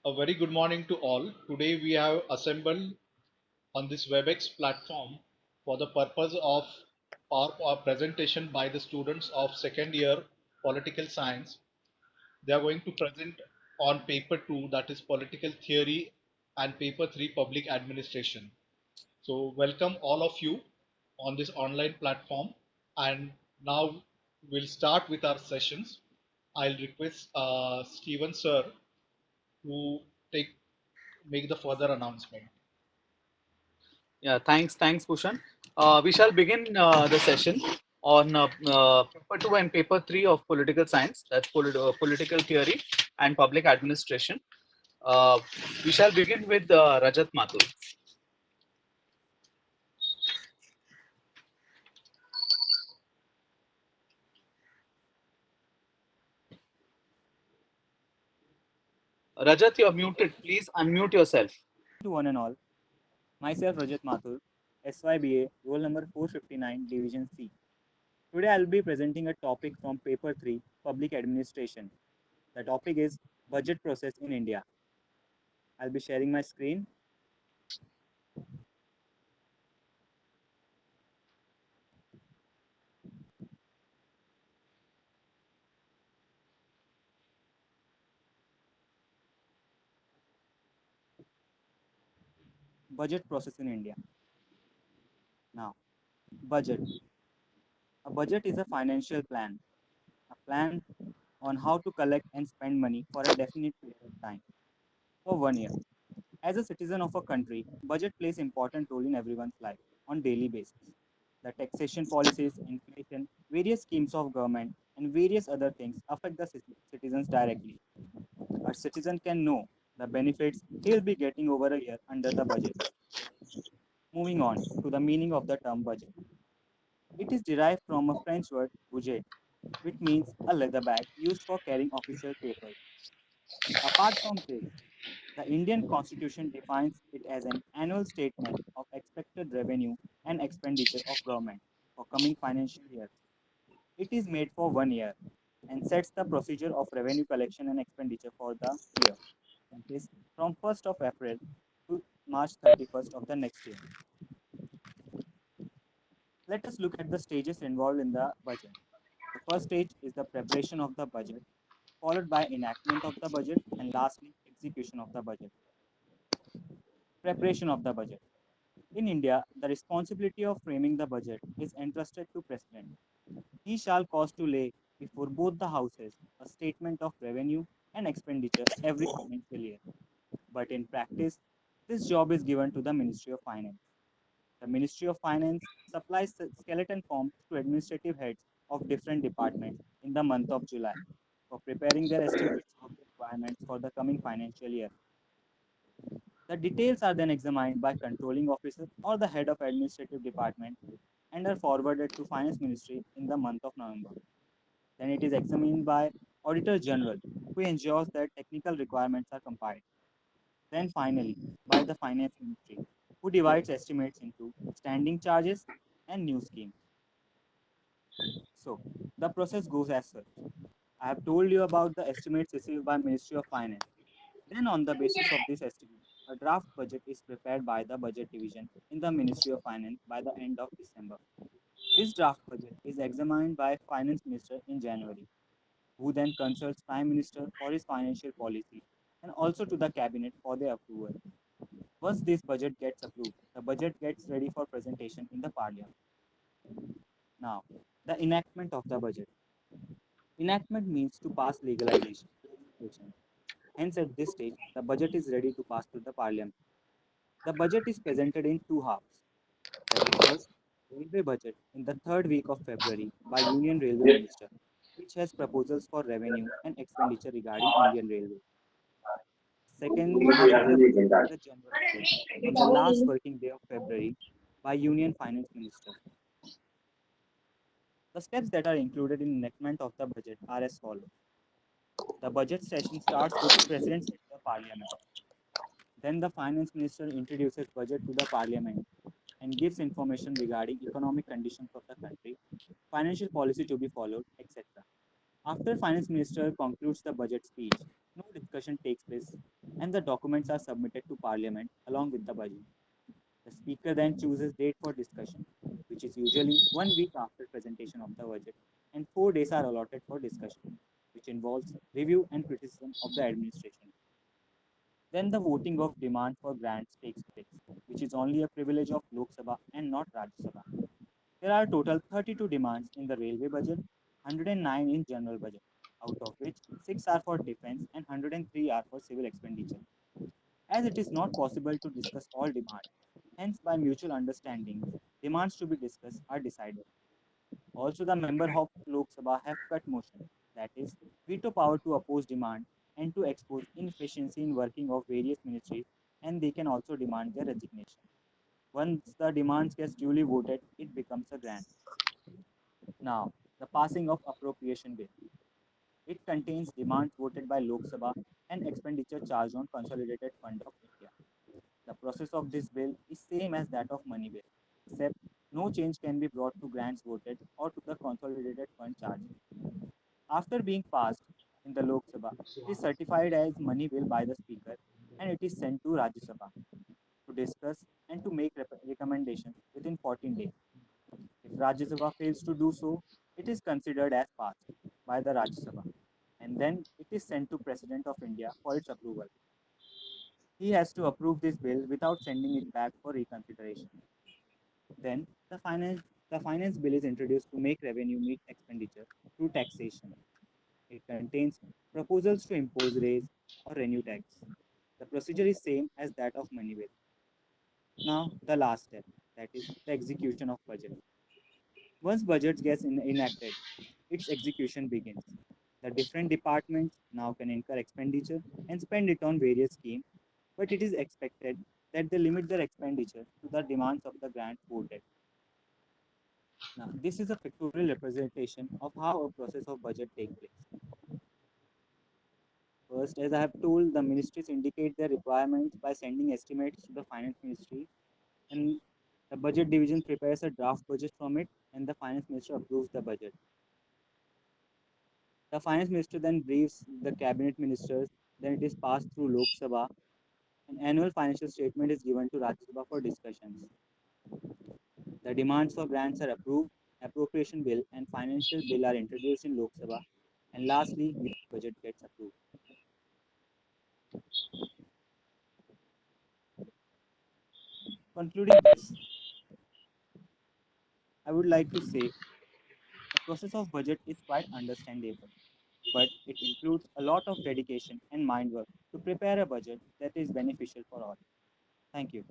A very good morning to all. Today we have assembled on this WebEx platform for the purpose of our presentation by the students of second year political science. They are going to present on paper 2, that is political theory, and paper 3, public administration. So welcome all of you on this online platform, and now we'll start with our sessions. I'll request Stephen sir to take make the further announcement. Yeah, thanks, Bhushan. We shall begin the session on paper two and paper three of political science, that's political theory and public administration. Uh, we shall begin with Rajat Mathur. Rajat, you're muted. Please unmute yourself. To one and all. Myself Rajat Mathur, SYBA, roll number 459, Division C. Today I will be presenting a topic from paper 3, Public Administration. The topic is budget process in India. I'll be sharing my screen. Budget process in India. Now, budget. A budget is a financial plan, a plan on how to collect and spend money for a definite period of time, for 1 year. As a citizen of a country, budget plays important role in everyone's life on daily basis. The taxation policies, inflation, various schemes of government, and various other things affect the citizens directly. A citizen can know the benefits he will be getting over a year under the budget. Moving on to the meaning of the term budget. It is derived from a French word budget, which means a leather bag used for carrying official papers. Apart from this, the Indian Constitution defines it as an annual statement of expected revenue and expenditure of government for coming financial year. It is made for 1 year and sets the procedure of revenue collection and expenditure for the year, that is from 1st of April to March 31st of the next year. Let us look at the stages involved in the budget. The first stage is the preparation of the budget, followed by enactment of the budget, and lastly, execution of the budget. Preparation of the budget. In India, the responsibility of framing the budget is entrusted to President. He shall cause to lay before both the houses a statement of revenue and expenditure every financial year. But in practice, this job is given to the Ministry of Finance. The Ministry of Finance supplies skeleton forms to administrative heads of different departments in the month of July for preparing their estimates of the requirements for the coming financial year. The details are then examined by controlling officer or the head of administrative department and are forwarded to Finance Ministry in the month of November. Then it is examined by Auditor General, who ensures that technical requirements are compiled. Then finally, by the Finance Ministry, who divides estimates into standing charges and new schemes. So the process goes as such. I have told you about the estimates received by Ministry of Finance. Then on the basis of this estimate, a draft budget is prepared by the Budget Division in the Ministry of Finance by the end of December. This draft budget is examined by Finance Minister in January, who then consults Prime Minister for his financial policy and also to the Cabinet for their approval. Once this budget gets approved, the budget gets ready for presentation in the Parliament. Now, the enactment of the budget. Enactment means to pass legalization. Hence, at this stage, the budget is ready to pass to the Parliament. The budget is presented in two halves. That is first, railway budget in the third week of February by Union Railway Minister, which has proposals for revenue and expenditure regarding Indian Railway. Second half of the budget is the general budget on the last working day of February by Union Finance Minister. The steps that are included in enactment of the budget are as follows. The budget session starts with President's Address to the Parliament. Then the Finance Minister introduces budget to the Parliament and gives information regarding economic conditions of the country, financial policy to be followed, etc. After Finance Minister concludes the budget speech, No discussion takes place, and the documents are submitted to Parliament along with the budget. The Speaker then chooses date for discussion, which is usually 1 week after presentation of the budget, and 4 days are allotted for discussion, which involves review and criticism of the administration. Then the voting of demand for grants takes place, which is only a privilege of Lok Sabha and not Rajya Sabha. There are total 32 demands in the railway budget, 109 in general budget, out of which 6 are for defense and 103 are for civil expenditure. As it is not possible to discuss all demands, hence by mutual understanding, demands to be discussed are decided. Also, the member of Lok Sabha have cut motion, that is, veto power to oppose demand and to expose inefficiency in working of various ministries, and they can also demand their resignation. Once the demands gets duly voted, it becomes a grant. Now, the passing of appropriation bill. It contains demands voted by Lok Sabha and expenditure charged on consolidated fund of India. The process of this bill is same as that of money bill, except no change can be brought to grants voted or to the consolidated fund charges. After being passed in the Lok Sabha, it is certified as money bill by the Speaker and it is sent to Rajya Sabha to discuss and to make recommendations within 14 days. If Rajya Sabha fails to do so, it is considered as passed by the Rajya Sabha and then it is sent to President of India for its approval. He has to approve this bill without sending it back for reconsideration. Then the finance bill is introduced to make revenue meet expenditure through taxation. It contains proposals to impose raise or renew tax. The procedure is same as that of money bill. Now the last step, that is the execution of budget. Once budget gets enacted, its execution begins. The different departments now can incur expenditure and spend it on various schemes, but it is expected that they limit their expenditure to the demands of the grant voted. Now, this is a pictorial representation of how a process of budget takes place. First, as I have told, the ministries indicate their requirements by sending estimates to the finance ministry, and the budget division prepares a draft budget from it, and the finance minister approves the budget. The finance minister then briefs the cabinet ministers, then it is passed through Lok Sabha. An annual financial statement is given to Rajya Sabha for discussions. The demands for grants are approved, appropriation bill and financial bill are introduced in Lok Sabha, and lastly, union budget gets approved. Concluding this, I would like to say the process of budget is quite understandable, but it includes a lot of dedication and mind work to prepare a budget that is beneficial for all. Thank you.